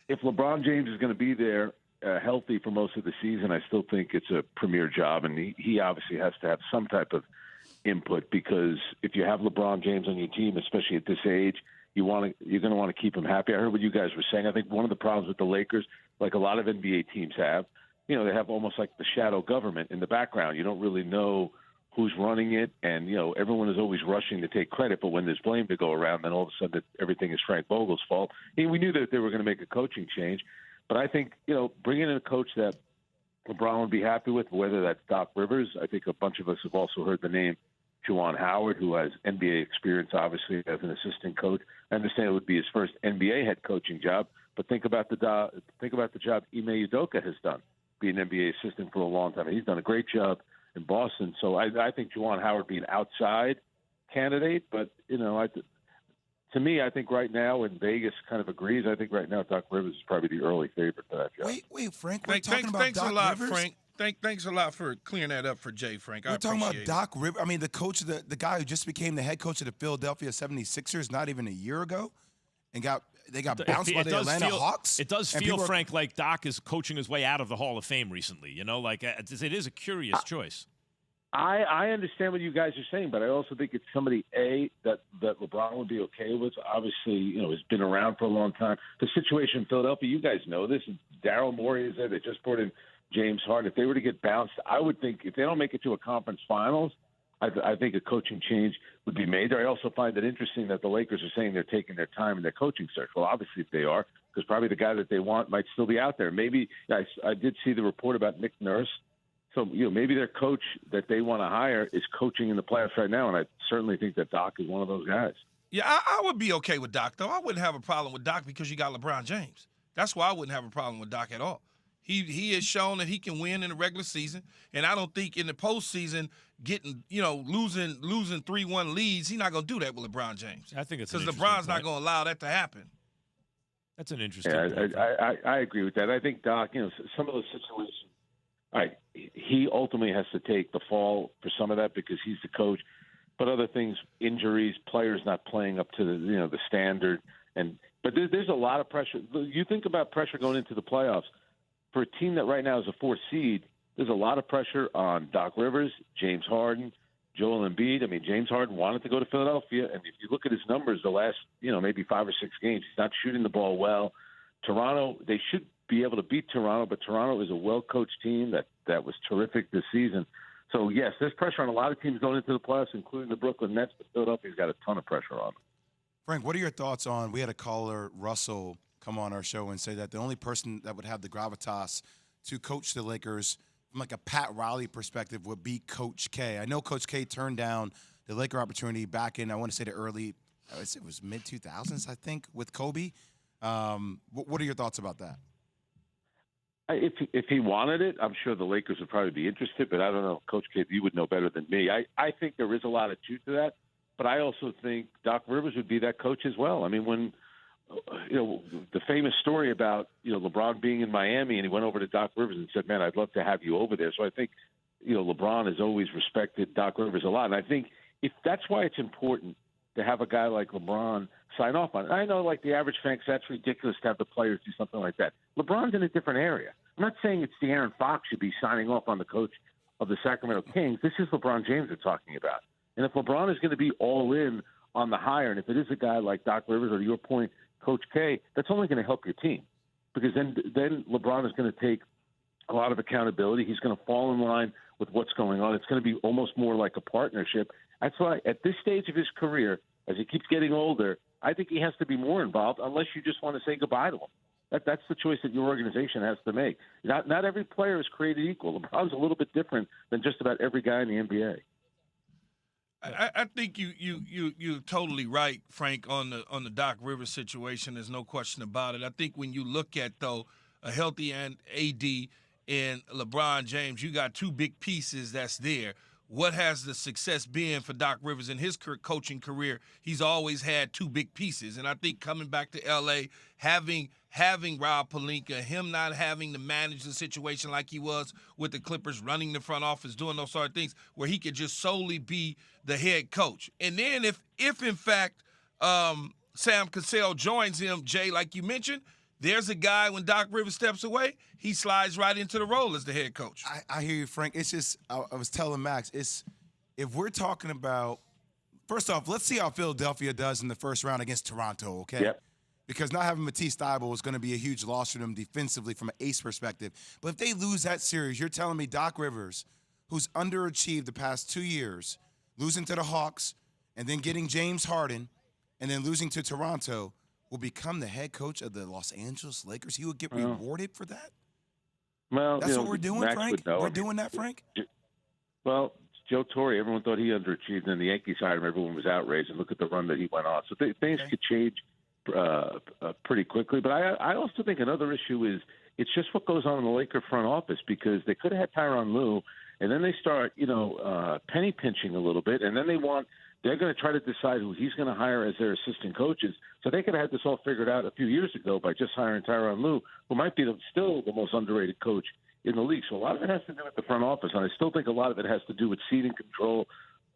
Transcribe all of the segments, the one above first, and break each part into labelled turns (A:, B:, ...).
A: if LeBron James is going to be there healthy for most of the season, I still think it's a premier job, and he obviously has to have some type of input, because if you have LeBron James on your team, especially at this age, you're going to want to keep him happy. I heard what you guys were saying. I think one of the problems with the Lakers, like a lot of NBA teams have, they have almost like the shadow government in the background. You don't really know who's running it, and everyone is always rushing to take credit, but when there's blame to go around, then all of a sudden everything is Frank Vogel's fault. We knew that they were going to make a coaching change, but I think bringing in a coach that LeBron would be happy with, whether that's Doc Rivers. I think a bunch of us have also heard the name Juwan Howard, who has NBA experience, obviously, as an assistant coach. I understand it would be his first NBA head coaching job, but think about the job Ime Udoka has done, being an NBA assistant for a long time. He's done a great job in Boston. So I think Juwan Howard be an outside candidate, but to me, I think right now, and Vegas kind of agrees, I think right now Doc Rivers is probably the early favorite for that job.
B: Wait, Frank, we're talking about
C: thanks
B: Doc
C: a lot,
B: Rivers?
C: Frank. Thanks a lot for clearing that up for Jay, Frank.
B: We're talking about
C: appreciate
B: Doc Rivers. I mean, the coach, the guy who just became the head coach of the Philadelphia 76ers not even a year ago, and they got bounced by the Atlanta Hawks.
D: It does feel, Frank, like Doc is coaching his way out of the Hall of Fame recently. It is a curious choice.
A: I understand what you guys are saying, but I also think it's somebody, that LeBron would be okay with. Obviously, has been around for a long time. The situation in Philadelphia, you guys know this. Daryl Morey is there. They just brought in James Harden. If they were to get bounced, I would think if they don't make it to a conference finals, I think a coaching change would be made there. I also find it interesting that the Lakers are saying they're taking their time in their coaching search. Well, obviously, if they are, because probably the guy that they want might still be out there. Maybe I did see the report about Nick Nurse. So, maybe their coach that they want to hire is coaching in the playoffs right now, and I certainly think that Doc is one of those guys.
C: Yeah, I would be okay with Doc, though. I wouldn't have a problem with Doc because you got LeBron James. That's why I wouldn't have a problem with Doc at all. He has shown that he can win in the regular season, and I don't think in the postseason losing 3-1 leads, he's not going to do that with LeBron James.
D: I think it's
C: because LeBron's not going to allow that to happen.
D: That's an interesting
A: point. I agree with that. I think Doc, some of those situations, he ultimately has to take the fall for some of that because he's the coach. But other things, injuries, players not playing up to the standard, but there's a lot of pressure. You think about pressure going into the playoffs for a team that right now is a 4th seed. There's a lot of pressure on Doc Rivers, James Harden, Joel Embiid. I mean, James Harden wanted to go to Philadelphia, and if you look at his numbers, the last maybe 5 or 6 games, he's not shooting the ball well. Toronto, they should be able to beat Toronto, but Toronto is a well-coached team that was terrific this season. So, yes, there's pressure on a lot of teams going into the playoffs, including the Brooklyn Nets, but Philadelphia's got a ton of pressure on them.
B: Frank, what are your thoughts on, we had a caller, Russell, come on our show and say that the only person that would have the gravitas to coach the Lakers from like a Pat Riley perspective would be Coach K. I know Coach K turned down the Laker opportunity back in, I want to say it was mid-2000s, I think, with Kobe. What are your thoughts about that?
A: If he wanted it, I'm sure the Lakers would probably be interested, but I don't know. Coach K, you would know better than me. I think there is a lot of truth to that, but I also think Doc Rivers would be that coach as well. I mean, when the famous story about LeBron being in Miami and he went over to Doc Rivers and said, "Man, I'd love to have you over there." So I think LeBron has always respected Doc Rivers a lot, and I think if that's why it's important to have a guy like LeBron sign off on it. I know, like the average fan, that's ridiculous to have the players do something like that. LeBron's in a different area. I'm not saying it's De'Aaron Fox should be signing off on the coach of the Sacramento Kings. This is LeBron James we're talking about. And if LeBron is going to be all in on the hire, and if it is a guy like Doc Rivers or to your point, Coach K, that's only going to help your team because then LeBron is going to take a lot of accountability. He's going to fall in line with what's going on. It's going to be almost more like a partnership. That's why at this stage of his career, as he keeps getting older, I think he has to be more involved unless you just want to say goodbye to him. That's the choice that your organization has to make. Not every player is created equal. LeBron's a little bit different than just about every guy in the NBA.
C: I think you're totally right, Frank, on the Doc Rivers situation. There's no question about it. I think when you look at, though, a healthy and AD and LeBron James, you got 2 big pieces that's there. What has the success been for Doc Rivers in his coaching career? He's always had 2 big pieces. And I think coming back to L.A., having Rob Pelinka, him not having to manage the situation like he was with the Clippers, running the front office, doing those sort of things, where he could just solely be the head coach. And then if in fact Sam Cassell joins him, Jay, like you mentioned, there's a guy when Doc Rivers steps away, he slides right into the role as the head coach.
B: I hear you, Frank. It's just I was telling Max, if we're talking about, first off, let's see how Philadelphia does in the first round against Toronto, okay?
A: Yep.
B: Because not having Matisse Thybulle is going to be a huge loss for them defensively from an ace perspective. But if they lose that series, you're telling me Doc Rivers, who's underachieved the past 2 years, losing to the Hawks and then getting James Harden and then losing to Toronto, will become the head coach of the Los Angeles Lakers? He would get rewarded for that?
A: Well,
B: that's what we're doing,
A: Max
B: Frank? We're doing that, Frank?
A: Well, Joe Torre, everyone thought he underachieved, and the Yankees hired him. Everyone was outraged, and look at the run that he went on. So things could change pretty quickly. But I also think another issue is it's just what goes on in the Laker front office, because they could have had Tyronn Lue, and then they start, penny pinching a little bit, and then they're going to try to decide who he's going to hire as their assistant coaches. So they could have had this all figured out a few years ago by just hiring Tyronn Lue, who might be still the most underrated coach in the league. So a lot of it has to do with the front office, and I still think a lot of it has to do with seating control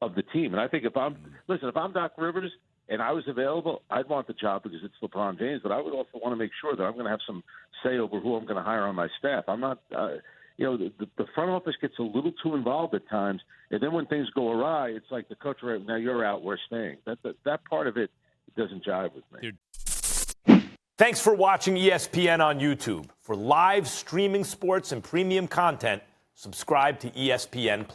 A: of the team. And I think if I'm Doc Rivers and I was available, I'd want the job because it's LeBron James, but I would also want to make sure that I'm going to have some say over who I'm going to hire on my staff. I'm not the front office gets a little too involved at times, and then when things go awry, it's like the coach, right, now you're out, we're staying. That part of it doesn't jive with me.
E: Thanks for watching ESPN on YouTube. For live streaming sports and premium content, subscribe to ESPN+.